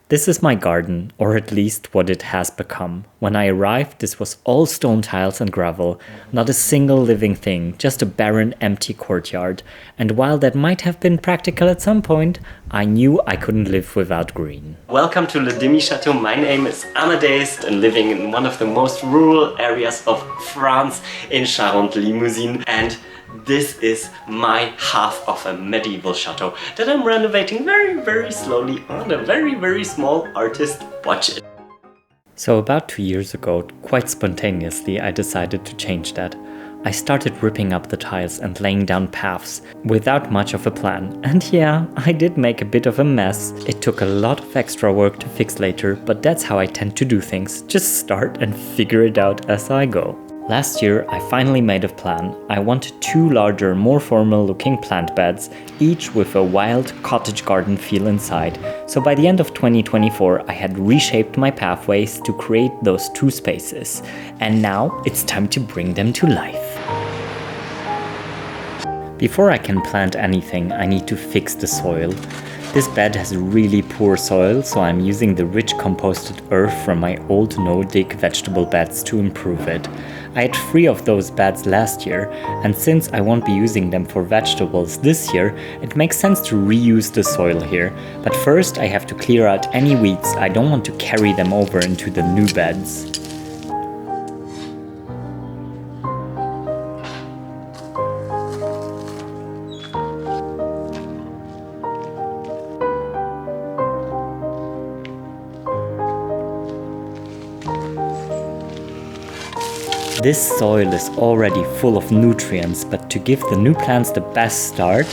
This is my garden, or at least what it has become. When I arrived, this was all stone tiles and gravel, not a single living thing, just a barren, empty courtyard. And while that might have been practical at some point, I knew I couldn't live without green. Welcome to Le Demi Chateau. My name is Amadeus and living in one of the most rural areas of France in Charente-Limousin, and this is my half of a medieval chateau that I'm renovating very slowly on a very small artist budget. So about 2 years ago, quite spontaneously, I decided to change that. I started ripping up the tiles and laying down paths without much of a plan. And yeah, I did make a bit of a mess. It took a lot of extra work to fix later, but that's how I tend to do things. Just start and figure it out as I go. Last year, I finally made a plan. I wanted 2 larger, more formal looking plant beds, each with a wild cottage garden feel inside. So by the end of 2024, I had reshaped my pathways to create those 2 spaces. And now it's time to bring them to life. Before I can plant anything, I need to fix the soil. This bed has really poor soil, so I'm using the rich composted earth from my old Nordic vegetable beds to improve it. I had 3 of those beds last year, and since I won't be using them for vegetables this year, it makes sense to reuse the soil here. But first I have to clear out any weeds. I don't want to carry them over into the new beds. This soil is already full of nutrients, but to give the new plants the best start,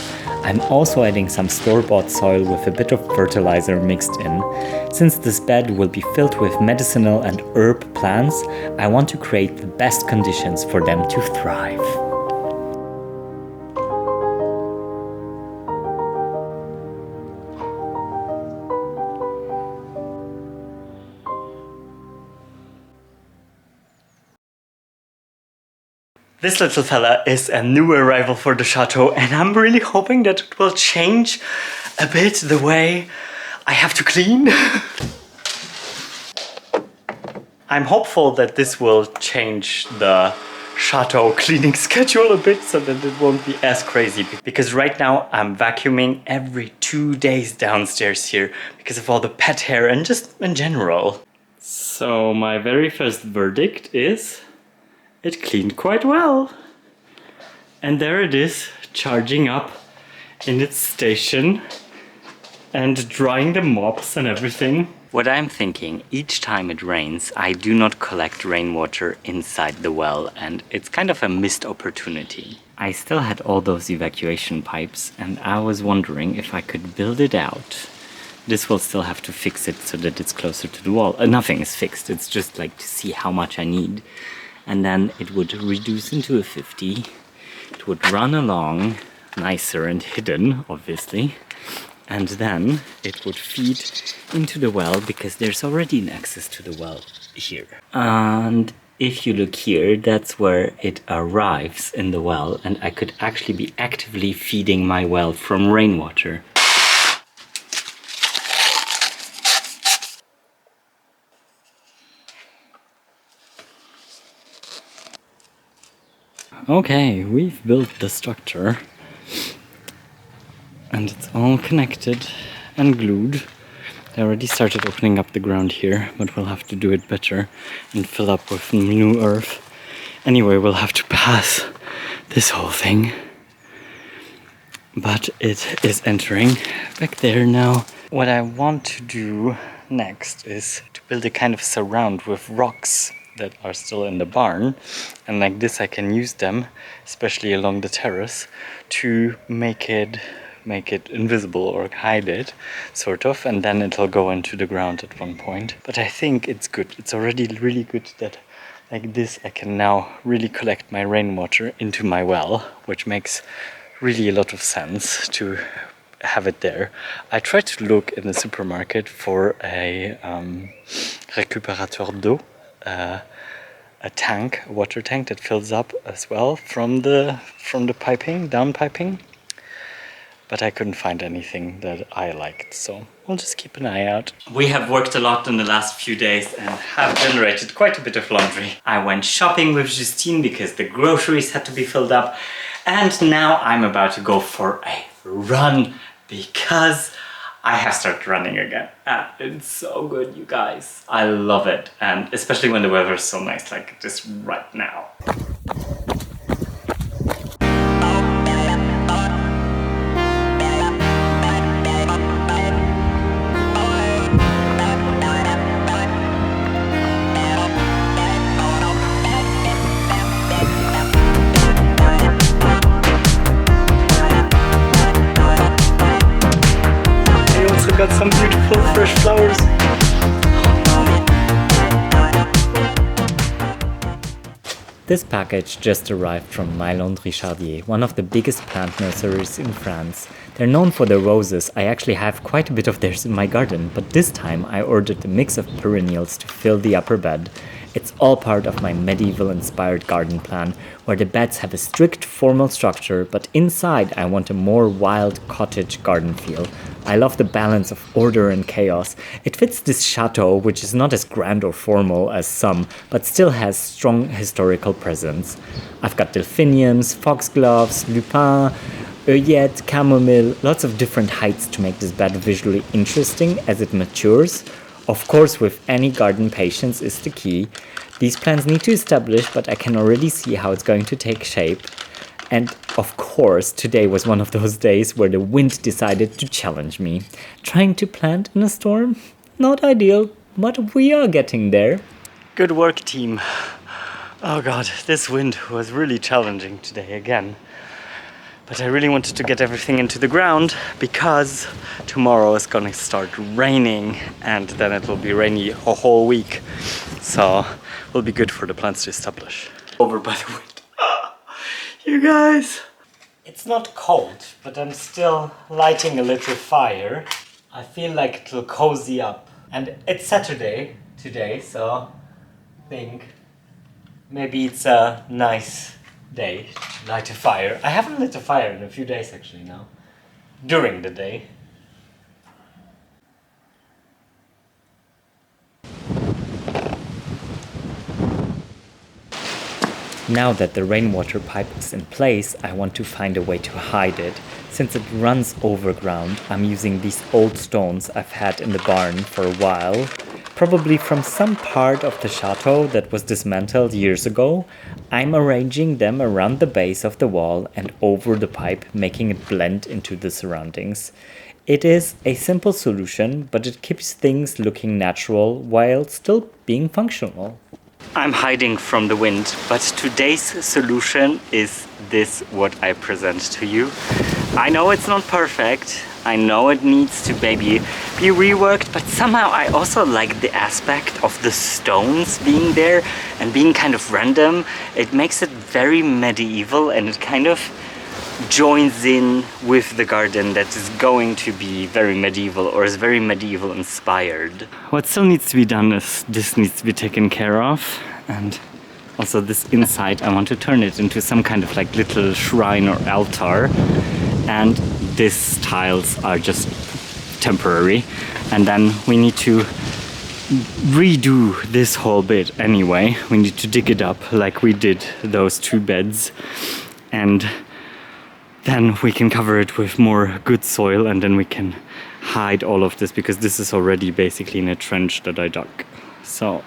I'm also adding some store-bought soil with a bit of fertilizer mixed in. Since this bed will be filled with medicinal and herb plants, I want to create the best conditions for them to thrive. This little fella is a new arrival for the chateau, and I'm really hoping that it will change a bit the way I have to clean. I'm hopeful that this will change the chateau cleaning schedule a bit so that it won't be as crazy, because right now I'm vacuuming every 2 days downstairs here because of all the pet hair and just in general. So my very first verdict is it cleaned quite well. And there it is, charging up in its station and drying the mops and everything. What I'm thinking, each time it rains, I do not collect rainwater inside the well, and it's kind of a missed opportunity. I still had all those evacuation pipes, and I was wondering if I could build it out. This will still have to fix it so that it's closer to the wall. Nothing is fixed, it's just like to see how much I need. And then it would reduce into a 50. It would run along, nicer and hidden, obviously. And then it would feed into the well, because there's already an access to the well here. And if you look here, that's where it arrives in the well, and I could actually be actively feeding my well from rainwater. Okay, we've built the structure and it's all connected and glued. I already started opening up the ground here, but we'll have to do it better and fill up with new earth. Anyway, we'll have to pass this whole thing. But it is entering back there now. What I want to do next is to build a kind of surround with rocks that are still in the barn, and like this I can use them, especially along the terrace, to make it invisible or hide it, sort of, and then it'll go into the ground at one point. But I think it's good. It's already really good that like this I can now really collect my rainwater into my well, which makes really a lot of sense to have it there. I tried to look in the supermarket for a récupérateur d'eau, a tank, a water tank that fills up as well from the piping, down piping, but I couldn't find anything that I liked, so we'll just keep an eye out. We have worked a lot in the last few days and have generated quite a bit of laundry. I went shopping with Justine because the groceries had to be filled up. And now I'm about to go for a run because I have started running again. And it's so good, you guys. I love it. And especially when the weather is so nice like this right now. Got some beautiful fresh flowers. This package just arrived from My Laundry Chardier, one of the biggest plant nurseries in France. They're known for their roses. I actually have quite a bit of theirs in my garden, but this time I ordered a mix of perennials to fill the upper bed. It's all part of my medieval-inspired garden plan, where the beds have a strict formal structure, but inside I want a more wild cottage garden feel. I love the balance of order and chaos. It fits this chateau, which is not as grand or formal as some, but still has strong historical presence. I've got delphiniums, foxgloves, lupin, œillette, chamomile, lots of different heights to make this bed visually interesting as it matures. Of course, with any garden, patience is the key. These plants need to establish, but I can already see how it's going to take shape. And of course, today was one of those days where the wind decided to challenge me. Trying to plant in a storm? Not ideal, but we are getting there. Good work, team. Oh god, this wind was really challenging today again. But I really wanted to get everything into the ground because tomorrow is gonna start raining and then it will be rainy a whole week. So it will be good for the plants to establish. Over by the wind. You guys! It's not cold, but I'm still lighting a little fire. I feel like it'll cozy up. And it's Saturday today, so I think maybe it's a nice day to light a fire. I haven't lit a fire in a few days actually now. During the day. Now that the rainwater pipe is in place, I want to find a way to hide it. Since it runs overground, I'm using these old stones I've had in the barn for a while. Probably from some part of the chateau that was dismantled years ago. I'm arranging them around the base of the wall and over the pipe, making it blend into the surroundings. It is a simple solution, but it keeps things looking natural while still being functional. I'm hiding from the wind, but today's solution is this what I present to you. I know it's not perfect. I know it needs to maybe be reworked, but somehow I also like the aspect of the stones being there and being kind of random. It makes it very medieval and it kind of joins in with the garden that is going to be very medieval or is very medieval inspired. What still needs to be done is this needs to be taken care of, and also this inside I want to turn it into some kind of like little shrine or altar, and these tiles are just temporary, and then we need to redo this whole bit anyway. We need to dig it up like we did those two beds, and then we can cover it with more good soil, and then we can hide all of this because this is already basically in a trench that I dug. So,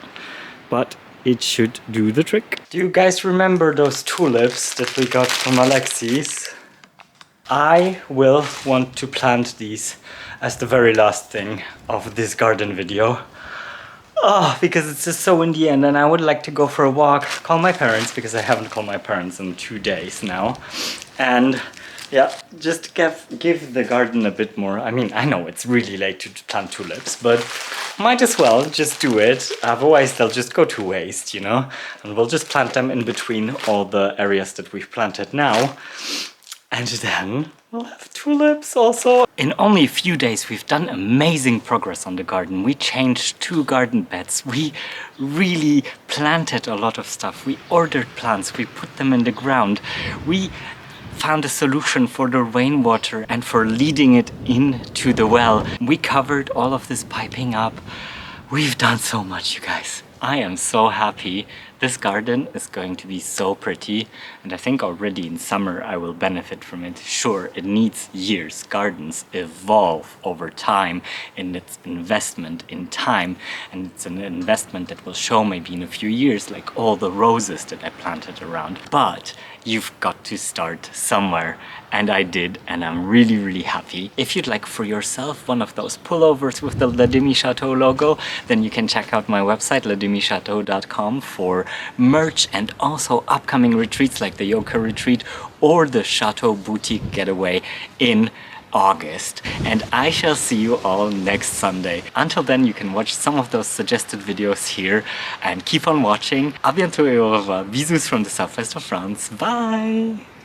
but it should do the trick. Do you guys remember those tulips that we got from Alexis? I will want to plant these as the very last thing of this garden video. Oh, because it's just so windy, and then I would like to go for a walk, call my parents, because I haven't called my parents in 2 days now. And yeah, just give the garden a bit more. I mean, I know it's really late to plant tulips, but might as well just do it. Otherwise, they'll just go to waste, you know? And we'll just plant them in between all the areas that we've planted now. And then we'll have tulips also. In only a few days, we've done amazing progress on the garden. We changed 2 garden beds. We really planted a lot of stuff. We ordered plants. We put them in the ground. We found a solution for the rainwater and for leading it into the well. We covered all of this piping up. We've done so much, you guys. I am so happy. This garden is going to be so pretty, and I think already in summer I will benefit from it. Sure, it needs years. Gardens evolve over time in its investment in time, and it's an investment that will show maybe in a few years, like all the roses that I planted around. But you've got to start somewhere, and I did, and I'm really, really happy. If you'd like for yourself one of those pullovers with the Le Demi Chateau logo, then you can check out my website, ledemichateau.com, for merch and also upcoming retreats like the yoga retreat or the Chateau boutique getaway in August. And I shall see you all next Sunday. Until then, you can watch some of those suggested videos here and keep on watching. À bientôt et au revoir. Bisous from the southwest of France. Bye!